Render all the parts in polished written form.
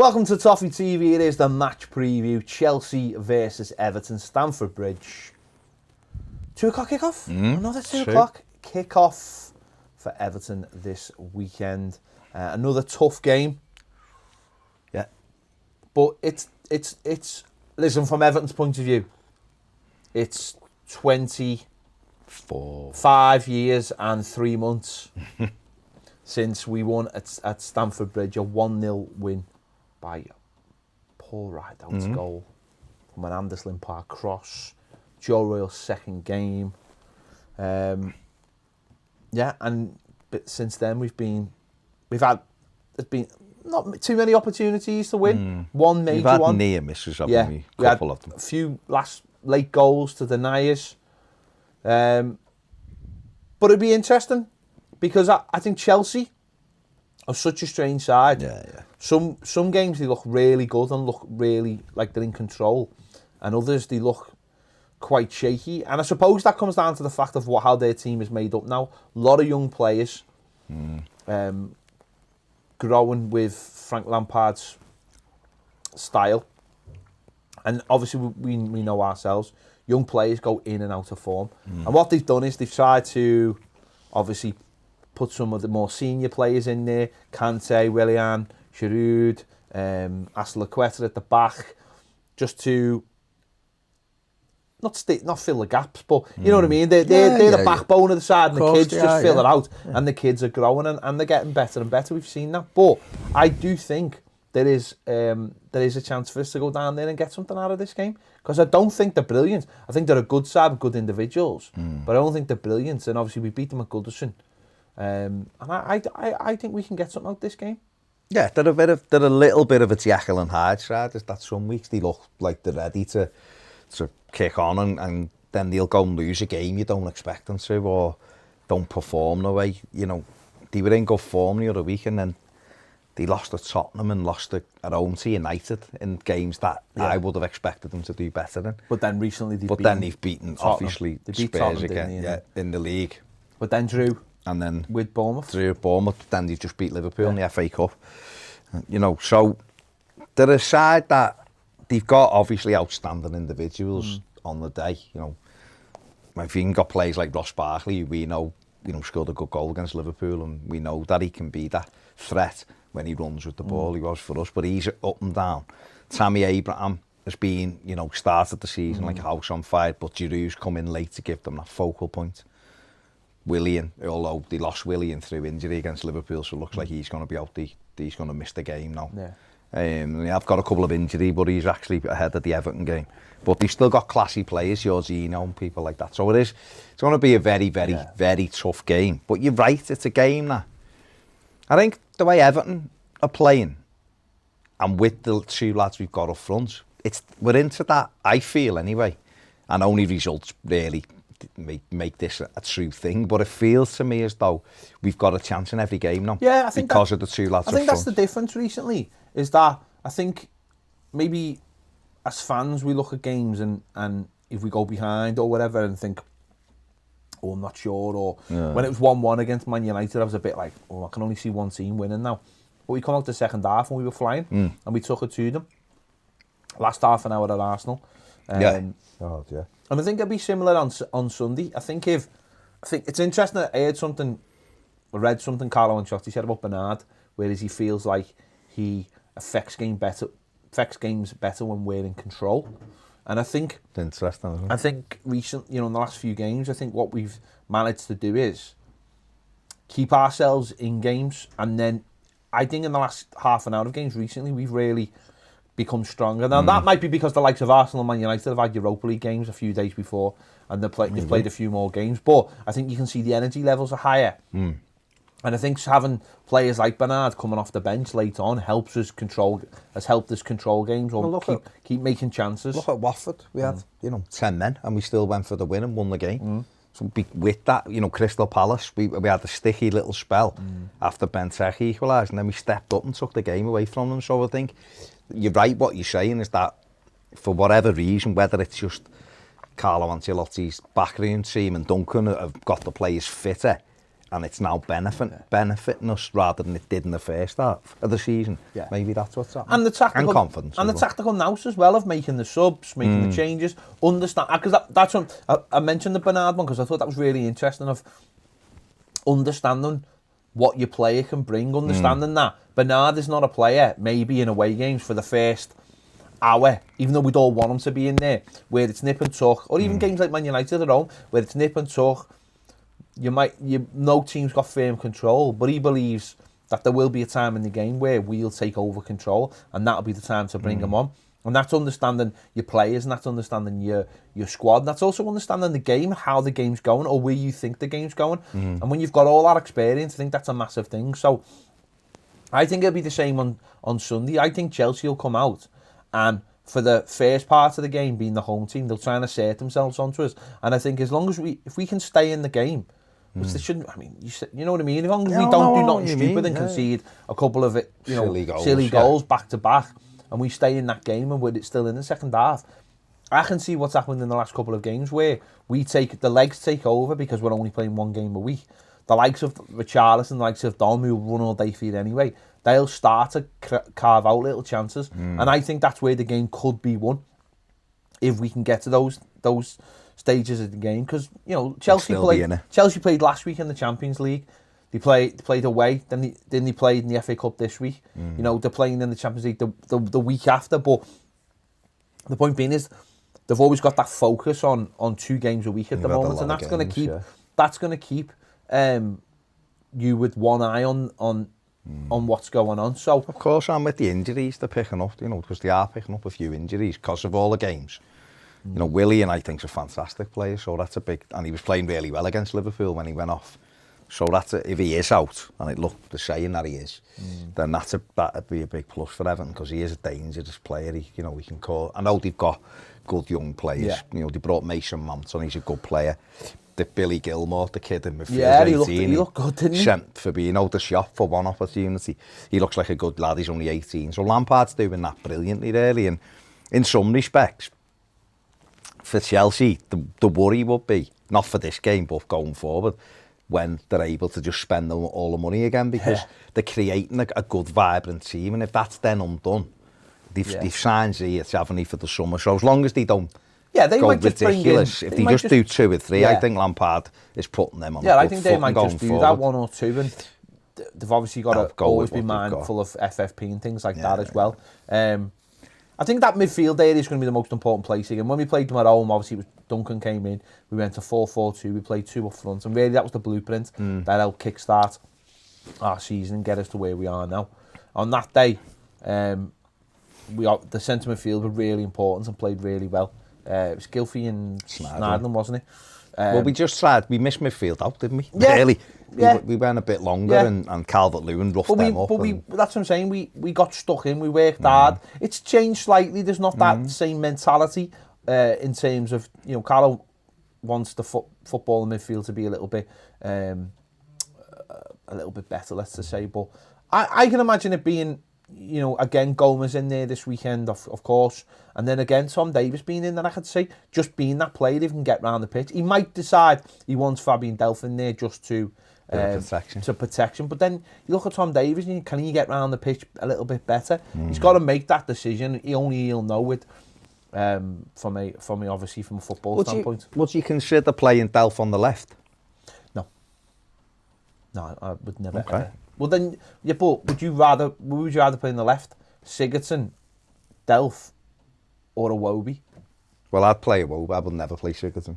Welcome to Toffee TV. It is the match preview. Chelsea versus Everton, Stamford Bridge. 2 o'clock kickoff? Another 2 o'clock kickoff for Everton this weekend. Another tough game. Yeah. But it's listen, from Everton's point of view, it's 25 years and 3 months since we won at Stamford Bridge, a 1-0 win by Paul Rideout's goal from an Anderslin Park cross. Joe Royal's second game. And but since then there's been not too many opportunities to win. One major one. We've had near misses, haven't we? We had of them. A few late goals to deny us. But it'd be interesting because I think Chelsea are such a strange side. Yeah. Some games they look really good and look really like they're in control, and others they look quite shaky. And I suppose that comes down to the fact of how their team is made up now. A lot of young players, growing with Frank Lampard's style, and obviously we know ourselves. Young players go in and out of form, and what they've done is they've tried to obviously put some of the more senior players in there, Kante, Willian, Giroud, Aspilicueta at the back, just to not fill the gaps, but you know what I mean. They're the backbone of the side, and the kids just fill it out, and the kids are growing and they're getting better and better. We've seen that, but I do think there is a chance for us to go down there and get something out of this game, because I don't think they're brilliant. I think they're a good side with good individuals, but I don't think they're brilliant. And obviously we beat them at Goodison, and I think we can get something out of this game. Yeah, they're a little bit of a Jekyll and Hyde side. Is that some weeks they look like they're ready to kick on, and then they'll go and lose a game you don't expect them to, or don't perform the way, they were in good form the other week, and then they lost at Tottenham and lost at home to United in games that I would have expected them to do better in. But then recently they've beaten Tottenham. Obviously Spurs again in the league. But then drew. And then with Bournemouth. Then they just beat Liverpool in the FA Cup. So they're a side that they've got obviously outstanding individuals on the day. If you got players like Ross Barkley, who we know, scored a good goal against Liverpool, and we know that he can be that threat when he runs with the ball. He was for us, but he's up and down. Tammy Abraham has been, started the season like a house on fire, but Giroud's come in late to give them that focal point. Willian, although they lost Willian through injury against Liverpool, so it looks like he's going to be out. He's going to miss the game now. Yeah. I've got a couple of injury, but he's actually ahead of the Everton game. But they've still got classy players, Jorginho and people like that. So it's going to be a very, very, very tough game. But you're right, it's a game that I think the way Everton are playing, and with the 2 lads we've got up front, we're into that, I feel anyway. And only results really make this a true thing, but it feels to me as though we've got a chance in every game now. Yeah, I think because of the 2 lads. I think that's the difference recently. Is that I think maybe as fans we look at games and if we go behind or whatever and think, I'm not sure. Or when it was 1-1 against Man United, I was a bit like, I can only see one team winning now. But we come out the second half and we were flying, and we took it to them. Last half an hour at Arsenal. And I think it'll be similar on Sunday. I think it's interesting that I read something Carlo Ancelotti said about Bernard, whereas he feels like he affects games better when we're in control. And I think it's interesting, isn't it? I think recently, in the last few games, I think what we've managed to do is keep ourselves in games, and then I think in the last half an hour of games recently, we've really become stronger. Now that might be because the likes of Arsenal and Man United have had Europa League games a few days before, and they've played a few more games. But I think you can see the energy levels are higher. And I think having players like Bernard coming off the bench late on has helped us control games, or keep making chances. Look at Watford. We had 10 men, and we still went for the win and won the game. So with that, Crystal Palace, we had a sticky little spell after Benteke equalised, and then we stepped up and took the game away from them. So I think you're right. What you're saying is that for whatever reason, whether it's just Carlo Ancelotti's backroom team and Duncan have got the players fitter, and it's now benefiting us rather than it did in the first half of the season. Yeah. Maybe that's what's happening. And the tactical, and confidence. And the tactical nous as well of making the subs, making the changes, understand, because that's what I mentioned the Bernard one because I thought that was really interesting of understanding what your player can bring, understanding that Bernard is not a player maybe in away games for the first hour, even though we'd all want him to be in there, where it's nip and tuck, or even games like Man United at home, where it's nip and tuck. No team's got firm control, but he believes that there will be a time in the game where we'll take over control, and that'll be the time to bring him on. And that's understanding your players, and that's understanding your squad, and that's also understanding the game, how the game's going, or where you think the game's going. And when you've got all that experience, I think that's a massive thing. So I think it'll be the same on Sunday. I think Chelsea will come out, and for the first part of the game, being the home team, they'll try and assert themselves onto us. And I think as long as if we can stay in the game, which they shouldn't. I mean, you know what I mean. As long as we don't do nothing stupid and concede a couple of silly goals back to back, and we stay in that game and we're still in the second half, I can see what's happened in the last couple of games where the legs take over because we're only playing one game a week. The likes of Richarlison, the likes of Dom, who run all day for you anyway, they'll start to carve out little chances, and I think that's where the game could be won if we can get to those stages of the game, because Chelsea played last week in the Champions League. They played away, then they played in the FA Cup this week. They're playing in the Champions League the week after. But the point being is they've always got that focus on 2 games a week at the moment, and that's going to keep you with one eye on what's going on. So of course, and with the injuries they're picking up, because they are picking up a few injuries because of all the games. Willian, I think, is a fantastic player, so that's a big... And he was playing really well against Liverpool when he went off. So if he is out, and it looked the saying that he is, then that'd be a big plus for Everton, because he is a dangerous player. He can call... I know they've got good young players. They brought Mason Mount on, he's a good player. The Billy Gilmore, the kid in midfield, 18, he looked good, didn't he? Sent Fabinho the shop for one opportunity. He looks like a good lad, he's only 18. So Lampard's doing that brilliantly, really, and in some respects, for Chelsea, the worry would be, not for this game, but going forward, when they're able to just spend all the money again, because they're creating a good, vibrant team, and if that's then undone, they've signed Ziyech, haven't they, for the summer, so as long as they don't go ridiculous, if they just do 2 or 3, I think Lampard is putting them on I think they might just do that 1 or 2, and they've obviously got to always be mindful of FFP and things like that as well. I think that midfield area is going to be the most important place again. When we played them at home, obviously Duncan came in, we went to 4-4-2, we played 2 up front, and really that was the blueprint that helped kickstart our season and get us to where we are now. On that day, the centre midfield were really important and played really well. It was Gylfi and Snydland, wasn't it? Well, we missed midfield out, didn't we? Yeah. Really. We went a bit longer, and Calvert-Lewin roughed them up. That's what I'm saying. We got stuck in. We worked hard. It's changed slightly. There's not that same mentality in terms of Carlo wants the football and midfield to be a little bit better, let's just say. But I can imagine it being again Gomez in there this weekend, of course, and then again Tom Davies being in there. I could say just being that player, if he can get round the pitch, he might decide he wants Fabian Delph in there just to protection. But then you look at Tom Davies, and can he get round the pitch a little bit better? He's got to make that decision. He'll know it from a football standpoint. Would you consider playing Delph on the left? No, I would never. Okay. Ever. Well then, but would you rather play on the left, Sigurdsson, Delph, or Iwobi? Well, I'd play Iwobi. I would never play Sigurdsson.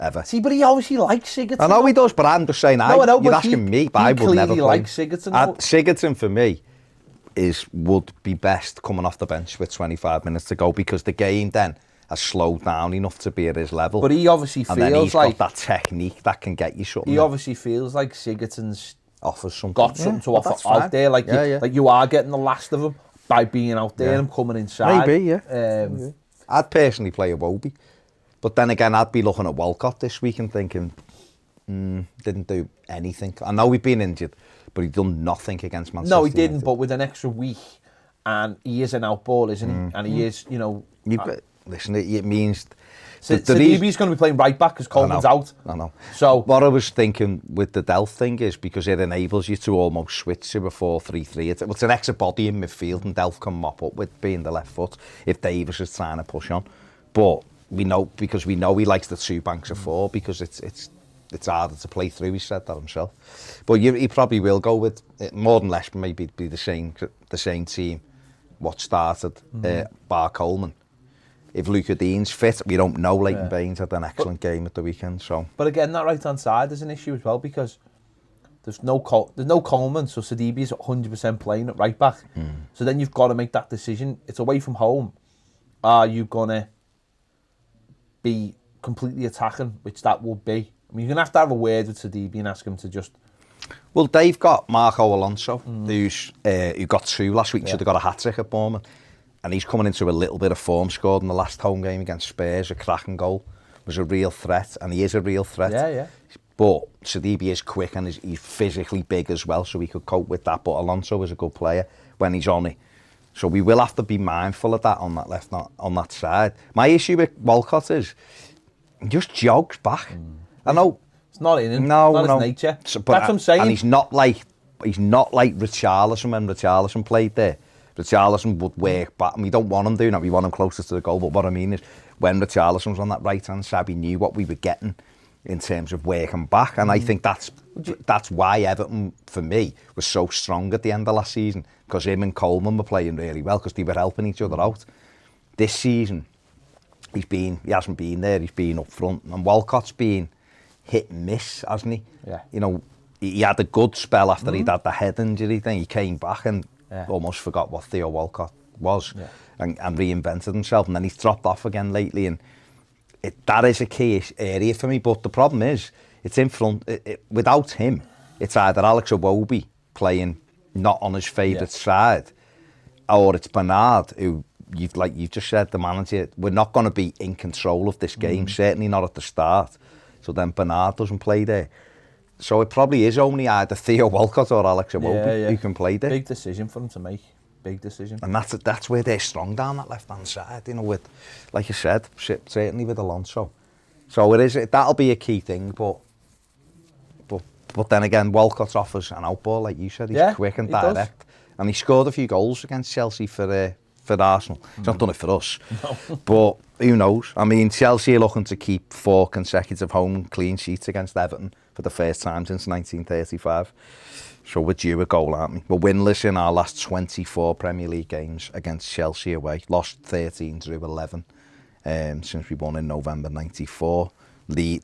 Ever. See, but he obviously likes Sigurdsson. I know he does, but I'm just saying, you're asking me, but I would never play. Likes Sigurdsson. Sigurdsson, for me, would be best coming off the bench with 25 minutes to go, because the game then has slowed down enough to be at his level. But he obviously feels then he's like... got that technique that can get you something. He obviously feels like Sigurdsson's offers something. Got something to offer out there. Like you are getting the last of him by being out there and coming inside. Maybe, I'd personally play Iwobi. But then again, I'd be looking at Walcott this week and thinking, didn't do anything. I know he'd been injured, but he'd done nothing against Man City. No, he didn't, but with an extra week, and he is an outball, isn't he? And he is, listen, it means... Sidibe's going to be playing right back because Coleman's out. I know. So what I was thinking with the Delph thing is because it enables you to almost switch to a 4-3-3. It's an extra body in midfield, and Delph can mop up with being the left foot if Davis is trying to push on. But we know he likes the two banks of four because it's harder to play through. He said that himself. But he probably will go with more than less, maybe be the same team. What started bar Coleman. If Luca Dean's fit, we don't know. Leighton Baines had an excellent game at the weekend. So, but again, that right hand side is an issue as well because there's no Coleman, so Sidibe is 100% playing at right back. So then you've got to make that decision. It's away from home. Are you gonna be completely attacking, which that will be? I mean, you're gonna have a word with Sidibe and ask him to just. Well, they've got Marco Alonso, who got 2 last week. Should have got a hat-trick at Bournemouth. And he's coming into a little bit of form, scored in the last home game against Spurs, a cracking goal. Was a real threat, and he is a real threat. Yeah. But Sidibe is quick and he's physically big as well, so he could cope with that. But Alonso is a good player when he's on it. So we will have to be mindful of that on that left, not on that side. My issue with Walcott is he just jogs back. I know. It's not in him. No, not his nature. So, that's what I'm saying. And he's not like Richarlison when Richarlison played there. Richarlison would work back, and we don't want him doing that. We want him closer to the goal. But what I mean is, when Richarlison was on that right-hand side, we knew what we were getting in terms of working back. And I think that's why Everton, for me, was so strong at the end of last season, because him and Coleman were playing really well, because they were helping each other out. This season, he hasn't been there. He's been up front, and Walcott's been hit and miss, hasn't he? Yeah. You know, he had a good spell after he'd had the head injury thing. He came back and almost forgot what Theo Walcott was and reinvented himself, and then he's dropped off again lately, and that is a key area for me. But the problem is, it's in front. Without him, it's either Alex Iwobi playing not on his favourite side, or it's Bernard, who you've just said, the manager. We're not going to be in control of this game, certainly not at the start. So then Bernard doesn't play there. So it probably is only either Theo Walcott or Alex Iwobi who can play there. Big decision for them to make. Big decision. And that's where they're strong down that left-hand side, you know, with, like you said, certainly with Alonso. So that'll be a key thing, but then again, Walcott offers an outball, like you said. He's quick and direct. And he scored a few goals against Chelsea for Arsenal. He's not done it for us. No. But who knows? I mean, Chelsea are looking to keep 4 consecutive home clean sheets against Everton for the first time since 1935. So we're due a goal, aren't we? We're winless in our last 24 Premier League games against Chelsea away. Lost 13 through 11 since we won in November '94. The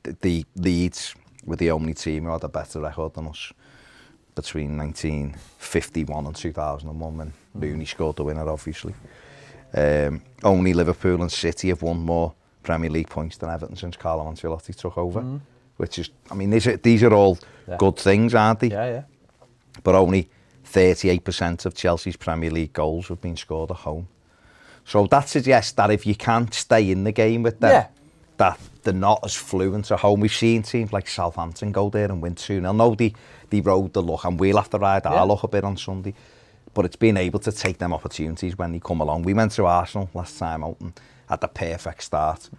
Leeds were the only team who had a better record than us between 1951 and 2001 when Rooney scored the winner, obviously. Only Liverpool and City have won more Premier League points than Everton since Carlo Ancelotti took over. Which is, I mean, these are all good things, aren't they? Yeah. But only 38% of Chelsea's Premier League goals have been scored at home. So that suggests that if you can't stay in the game with them, that they're not as fluent at home. We've seen teams like Southampton go there and win 2-0. No, they rode the luck, and we'll have to ride our luck a bit on Sunday. But it's being able to take them opportunities when they come along. We went to Arsenal last time out and had the perfect start.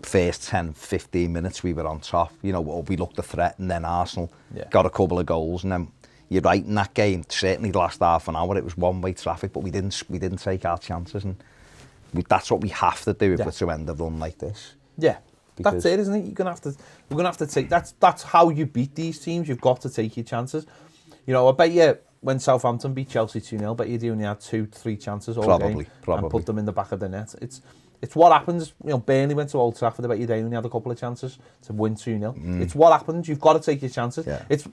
First 10, 15 minutes we were on top. You know, we looked a threat, and then Arsenal got a couple of goals, and then you're right, in that game, certainly the last half an hour, it was one-way traffic, but we didn't take our chances, and that's what we have to do if we're to end a run like this. Yeah, that's it, isn't it? We're gonna have to take. That's how you beat these teams. You've got to take your chances. You know, I bet you when Southampton beat Chelsea 2-0, I bet you only had 2-3 chances all game, and put them in the back of the net. It's what happens. You know, Burnley went to Old Trafford. I bet you they only had a couple of chances to win 2-0. It's what happens. You've got to take your chances. Yeah. It's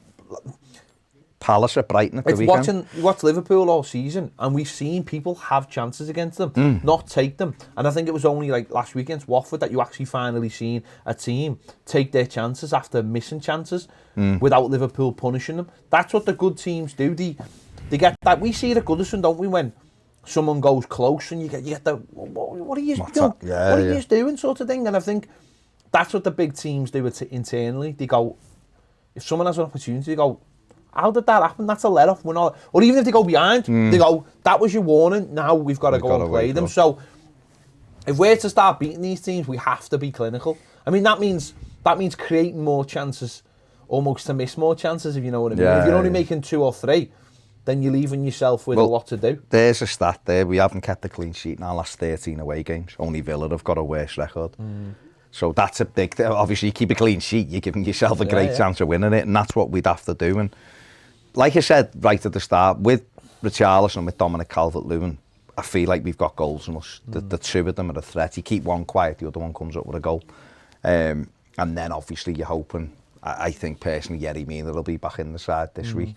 Palace at Brighton at the weekend. You watch Liverpool all season, and we've seen people have chances against them, not take them. And I think it was only like last weekend's Watford that you actually finally seen a team take their chances after missing chances without Liverpool punishing them. That's what the good teams do. They get that. We see it at Goodison, don't we? When someone goes close and you get the what are you doing? What are you doing, sort of thing. And I think that's what the big teams do internally. They go, if someone has an opportunity, they go, how did that happen? That's a let-off. We're not, or even if they go behind, they go, that was your warning. Now we've got to go and play them. So if we're to start beating these teams, we have to be clinical. I mean, that means creating more chances, almost to miss more chances, if you know what I mean. Yeah, if you're only making 2 or 3, then you're leaving yourself with a lot to do. There's a stat there. We haven't kept a clean sheet in our last 13 away games. Only Villa have got a worse record. So that's a big thing. Obviously, you keep a clean sheet, you're giving yourself a great chance of winning it, and that's what we'd have to do. And like I said right at the start, with Richarlison and with Dominic Calvert-Lewin, I feel like we've got goals in us. The 2 of them are a threat. You keep one quiet, the other one comes up with a goal. And then obviously you're hoping, I think personally, Yerry Mina will be back in the side this week.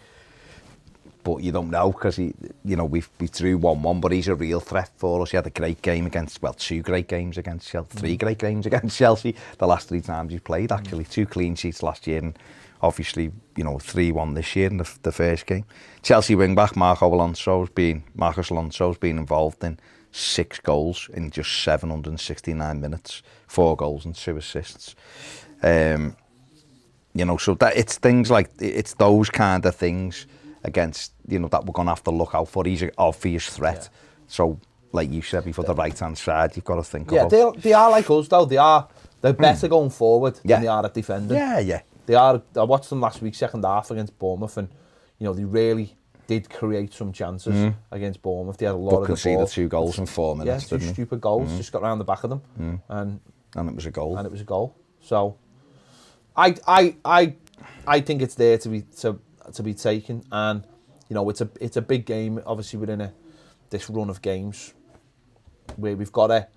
But you don't know, because we drew 1-1, but he's a real threat for us. He had a great game against, 2 great games against Chelsea, 3 great games against Chelsea, the last 3 times he's played, actually. 2 clean sheets last year, and obviously, 3-1 this year in the first game. Chelsea wing-back Marcus Alonso's been involved in 6 goals in just 769 minutes, 4 goals and 2 assists. So that it's things like, it's those kind of things against, that we're going to have to look out for. He's an obvious threat. Yeah. So, like you said before, the right-hand side, you've got to think about. Yeah, they are like us, though. They're better going forward than they are at defending. Yeah. They are. I watched them last week, second half against Bournemouth, and, they really did create some chances against Bournemouth. They had a lot of the ball. Conceded 2 goals in 4 minutes, yeah, 2 stupid goals, just got round the back of them. And it was a goal. So, I think it's there to be taken, and it's a big game. Obviously, we're in this run of games where we've got to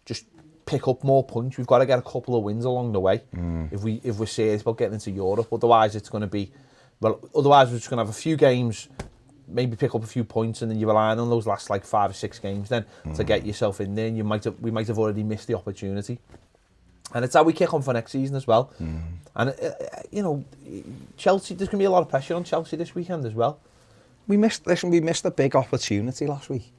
just pick up more punch. We've got to get a couple of wins along the way if we're serious about getting into Europe. Otherwise, it's going to be otherwise we're just going to have a few games, maybe pick up a few points, and then you're relying on those last 5 or 6 games then to get yourself in there. And we might have already missed the opportunity. And it's how we kick on for next season as well. And, Chelsea, there's going to be a lot of pressure on Chelsea this weekend as well. We missed a big opportunity last week.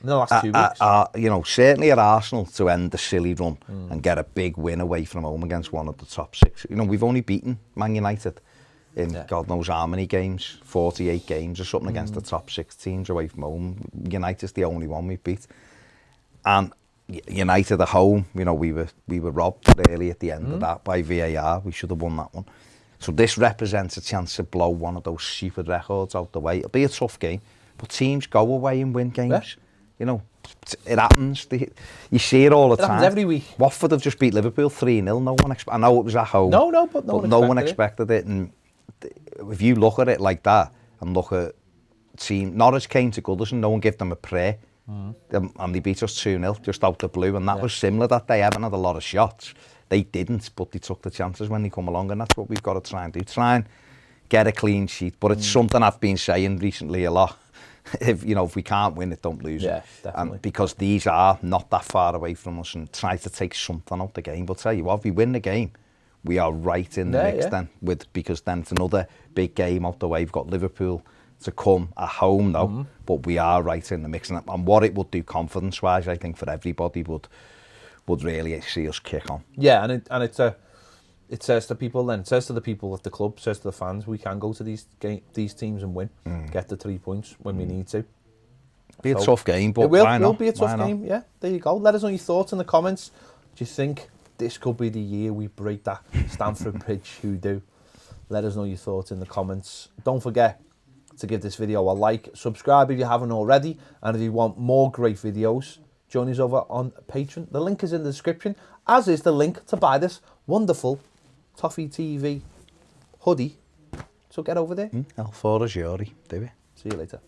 In the last 2 weeks. Certainly at Arsenal, to end the silly run and get a big win away from home against one of the top 6. We've only beaten Man United in God knows how many games, 48 games or something against the top 6 teams away from home. United's the only one we've beat. And United at home, we were robbed early at the end of that by VAR. We should have won that one. So this represents a chance to blow one of those stupid records out the way. It'll be a tough game, but teams go away and win games. Yeah. It happens. You see it all the time. It happens every week. Watford have just beat Liverpool 3-0. No one I know it was at home. But no one expected it. And if you look at it like that and look at team, Norwich came to Goodison, no one gave them a prayer. And they beat us 2-0 just out the blue, and that was similar that day. Everton had a lot of shots. They didn't, but they took the chances when they come along, and that's what we've got to try and do. Try and get a clean sheet. But it's something I've been saying recently a lot. If we can't win it, don't lose it. Definitely. Because these are not that far away from us, and try to take something out the game. But tell you what, if we win the game, we are right in the mix then. Because then it's another big game out the way. We've got Liverpool to come at home now, but we are right in the mix. And what it would do confidence-wise, I think, for everybody would really see us kick on. Yeah, and it says to people then, it says to the people at the club, says to the fans, we can go to these teams and win, get the 3 points when we need to. Be a tough game, but it will be a tough game. Yeah, there you go. Let us know your thoughts in the comments. Do you think this could be the year we break that Stamford Bridge hoodoo? Let us know your thoughts in the comments. Don't forget to give this video a like, subscribe if you haven't already, and if you want more great videos, join us over on Patreon. The link is in the description, as is the link to buy this wonderful Toffee TV hoodie. So get over there. El Foro Giori, do we? See you later.